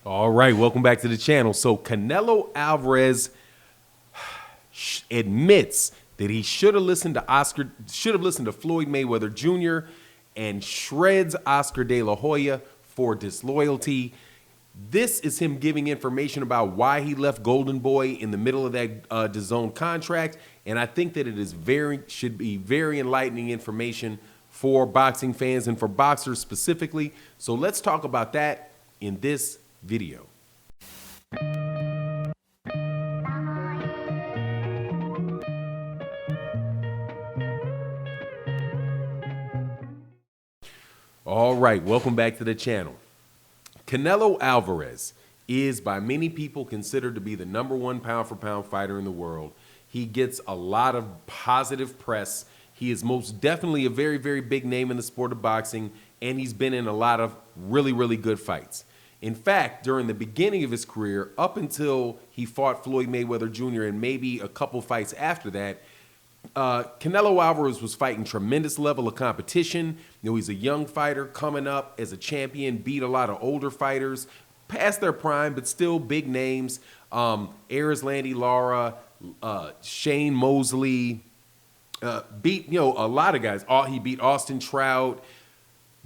All right, welcome back to the channel. So Canelo Alvarez admits that he should have listened to Floyd Mayweather Jr. and shreds Oscar De La Hoya for disloyalty. This is him giving information about why he left Goldenboy in the middle of that DAZN contract, and I think that it is should be very enlightening information for boxing fans and for boxers specifically. So let's talk about that in this video. All right, welcome back to the channel. Canelo Alvarez is by many people considered to be the #1 pound-for-pound fighter in the world. He gets a lot of positive press. He is most definitely a very, very big name in the sport of boxing, and he's been in a lot of really, really good fights. In fact, during the beginning of his career, up until he fought Floyd Mayweather Jr. and maybe a couple fights after that, Canelo Alvarez was fighting tremendous level of competition. You know, he's a young fighter coming up as a champion, beat a lot of older fighters, past their prime, but still big names. Landy Lara, Shane Mosley, beat, a lot of guys. He beat Austin Trout,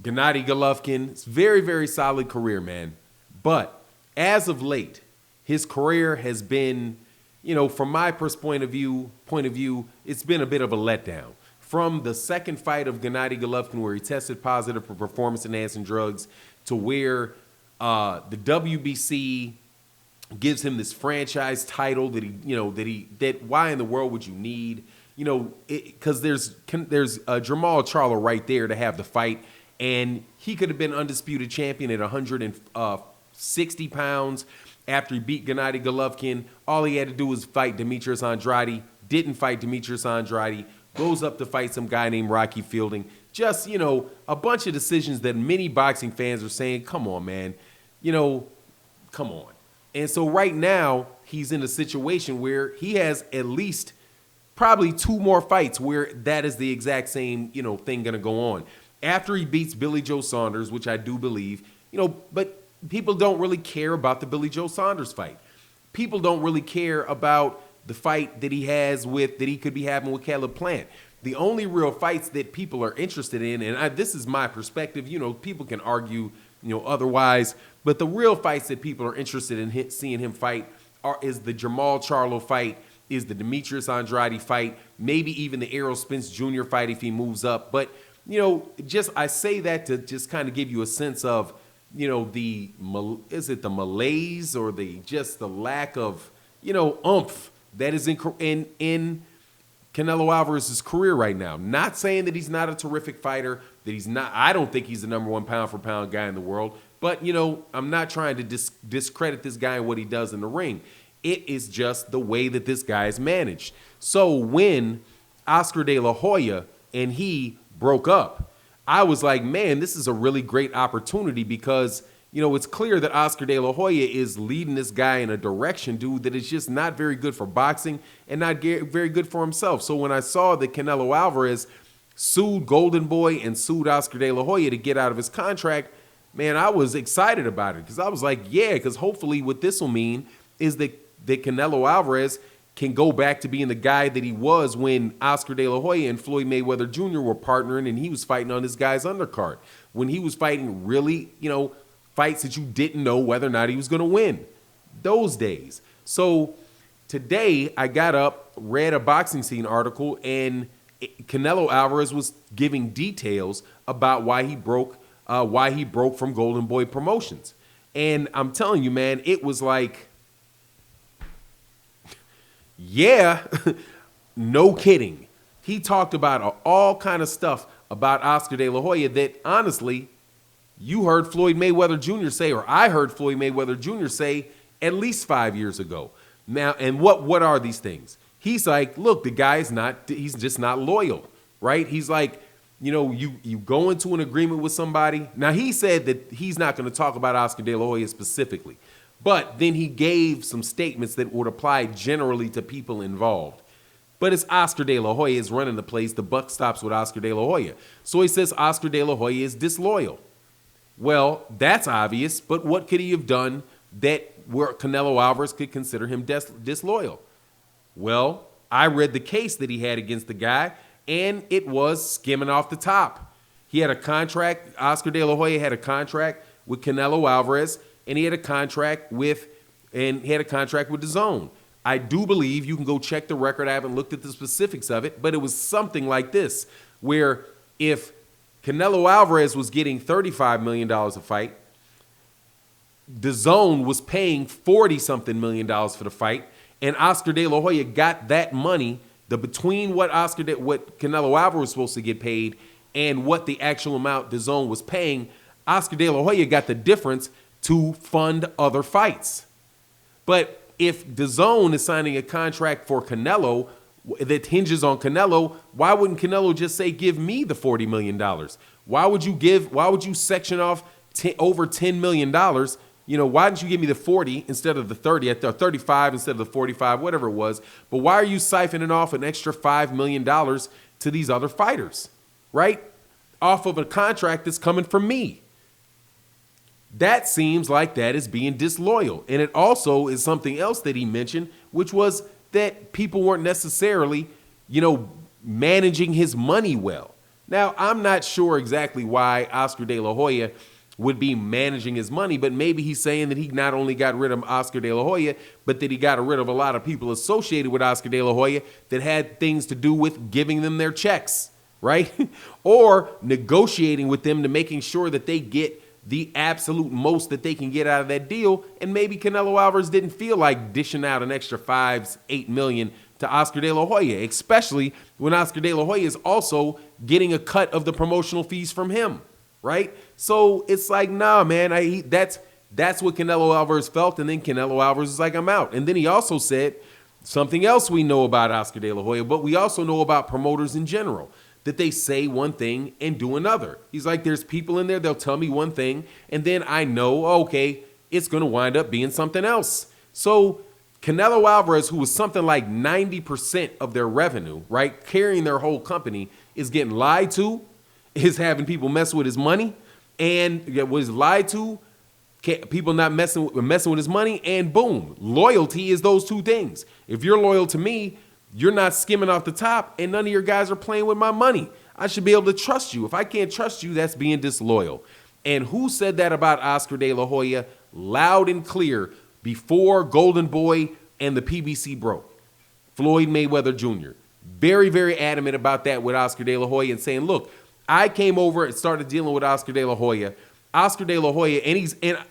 Gennady Golovkin. It's very, very solid career, man. But as of late, his career has been, from my point of view, it's been a bit of a letdown. From the second fight of Gennady Golovkin, where he tested positive for performance-enhancing drugs, to where the WBC gives him this franchise title that why in the world would you need? Because there's Jamal Charlo right there to have the fight, and he could have been undisputed champion at 160 pounds. After he beat Gennady Golovkin, all he had to do was fight Demetrius Andrade. Didn't fight Demetrius Andrade. Goes up to fight some guy named Rocky Fielding. Just, a bunch of decisions that many boxing fans are saying, come on, man. Come on. And so right now, he's in a situation where he has at least probably 2 more fights where that is the exact same, thing going to go on. After he beats Billy Joe Saunders, which I do believe, but people don't really care about the Billy Joe Saunders fight. People don't really care about the fight that he could be having with Caleb Plant. The only real fights that people are interested in, and this is my perspective, people can argue, otherwise, but the real fights that people are interested in seeing him fight is the Jamal Charlo fight, is the Demetrius Andrade fight, maybe even the Errol Spence Jr. fight if he moves up. But, I say that to just kind of give you a sense of, is it the malaise or the lack of, oomph that is in Canelo Alvarez's career right now. Not saying that he's not a terrific fighter, I don't think he's the #1 pound-for-pound guy in the world, but, I'm not trying to discredit this guy and what he does in the ring. It is just the way that this guy is managed. So when Oscar De La Hoya and he broke up, I was like, man, this is a really great opportunity because, it's clear that Oscar De La Hoya is leading this guy in a direction, dude, that is just not very good for boxing and not very good for himself. So when I saw that Canelo Alvarez sued Goldenboy and sued Oscar De La Hoya to get out of his contract, man, I was excited about it because I was like, yeah, because hopefully what this will mean is that Canelo Alvarez can go back to being the guy that he was when Oscar De La Hoya and Floyd Mayweather Jr. were partnering and he was fighting on this guy's undercard. When he was fighting really, fights that you didn't know whether or not he was going to win. Those days. So today I got up, read a Boxing Scene article, and Canelo Alvarez was giving details about why he broke from Goldenboy Promotions. And I'm telling you, man, it was like, yeah, no kidding. He talked about all kind of stuff about Oscar De La Hoya that honestly, you heard Floyd Mayweather Jr. say, or I heard Floyd Mayweather Jr. say at least 5 years ago. Now, and what are these things? He's like, look, the guy's he's just not loyal, right? He's like, you go into an agreement with somebody. Now, he said that he's not going to talk about Oscar De La Hoya specifically, but then he gave some statements that would apply generally to people involved. But it's Oscar De La Hoya is running the place. The buck stops with Oscar De La Hoya. So he says Oscar De La Hoya is disloyal. Well, that's obvious, but what could he have done that where Canelo Alvarez could consider him disloyal. Well, I read the case that he had against the guy, and it was skimming off the top. He had a contract. Oscar De La Hoya had a contract with Canelo Alvarez, and he had a contract with DAZN. I do believe you can go check the record. I haven't looked at the specifics of it, but it was something like this, where if Canelo Alvarez was getting $35 million a fight, DAZN was paying $40-something million for the fight, and Oscar De La Hoya got that money, between what Canelo Alvarez was supposed to get paid and what the actual amount DAZN was paying. Oscar De La Hoya got the difference to fund other fights. But if DAZN is signing a contract for Canelo that hinges on Canelo, why wouldn't Canelo just say, give me the $40 million? Why would you section off over $10 million? Why didn't you give me the 40 instead of the 30, at the 35 instead of the 45, whatever it was? But why are you siphoning off an extra $5 million to these other fighters, right? Off of a contract that's coming from me. That seems like that is being disloyal. And it also is something else that he mentioned, which was that people weren't necessarily, managing his money well. Now, I'm not sure exactly why Oscar De La Hoya would be managing his money, but maybe he's saying that he not only got rid of Oscar De La Hoya, but that he got rid of a lot of people associated with Oscar De La Hoya that had things to do with giving them their checks, right? Or negotiating with them to making sure that they get the absolute most that they can get out of that deal. And maybe Canelo Alvarez didn't feel like dishing out an extra $8 million to Oscar De La Hoya, especially when Oscar De La Hoya is also getting a cut of the promotional fees from him, right? So it's like, nah, man, that's what Canelo Alvarez felt. And then Canelo Alvarez is like, I'm out. And then he also said something else we know about Oscar De La Hoya, but we also know about promoters in general, that they say one thing and do another. He's like, there's people in there, they'll tell me one thing, and then I know, okay, it's going to wind up being something else. So Canelo Alvarez, who was something like 90% of their revenue, right, carrying their whole company, is getting lied to, is having people mess with his money, and was lied to, people not messing with his money, and boom, loyalty is those two things. If you're loyal to me, you're not skimming off the top, and none of your guys are playing with my money. I should be able to trust you. If I can't trust you, that's being disloyal. And who said that about Oscar De La Hoya loud and clear before Goldenboy and the PBC broke? Floyd Mayweather Jr. Very, very adamant about that with Oscar De La Hoya and saying, look, I came over and started dealing with Oscar De La Hoya. Oscar De La Hoya,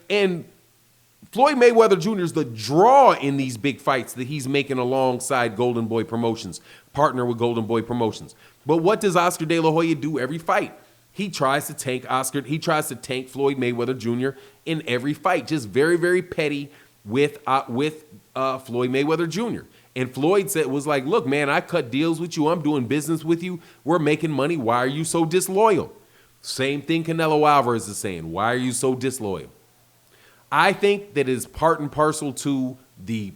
and Floyd Mayweather Jr. is the draw in these big fights that he's making alongside Goldenboy Promotions, partner with Goldenboy Promotions. But what does Oscar De La Hoya do every fight? He tries to tank Floyd Mayweather Jr. in every fight, just very, very petty with Floyd Mayweather Jr. And Floyd was like, look, man, I cut deals with you. I'm doing business with you. We're making money. Why are you so disloyal? Same thing Canelo Alvarez is saying. Why are you so disloyal? I think that is part and parcel to the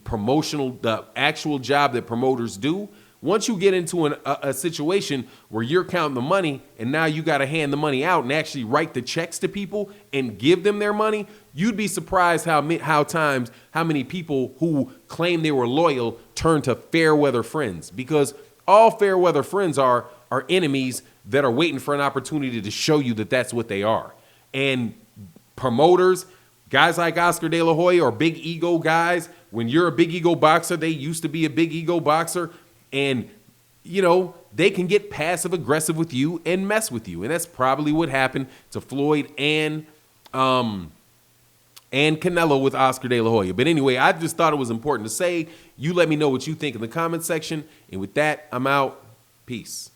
actual job that promoters do. Once you get into a situation where you're counting the money and now you got to hand the money out and actually write the checks to people and give them their money, you'd be surprised how many people who claim they were loyal turn to fair weather friends, because all fair weather friends are enemies that are waiting for an opportunity to show you that that's what they are. And promoters, guys like Oscar De La Hoya, or big ego guys, when you're a big ego boxer, they used to be a big ego boxer, and they can get passive aggressive with you and mess with you. And that's probably what happened to Floyd and Canelo with Oscar De La Hoya. But anyway, I just thought it was important to say. You let me know what you think in the comment section. And with that, I'm out. Peace.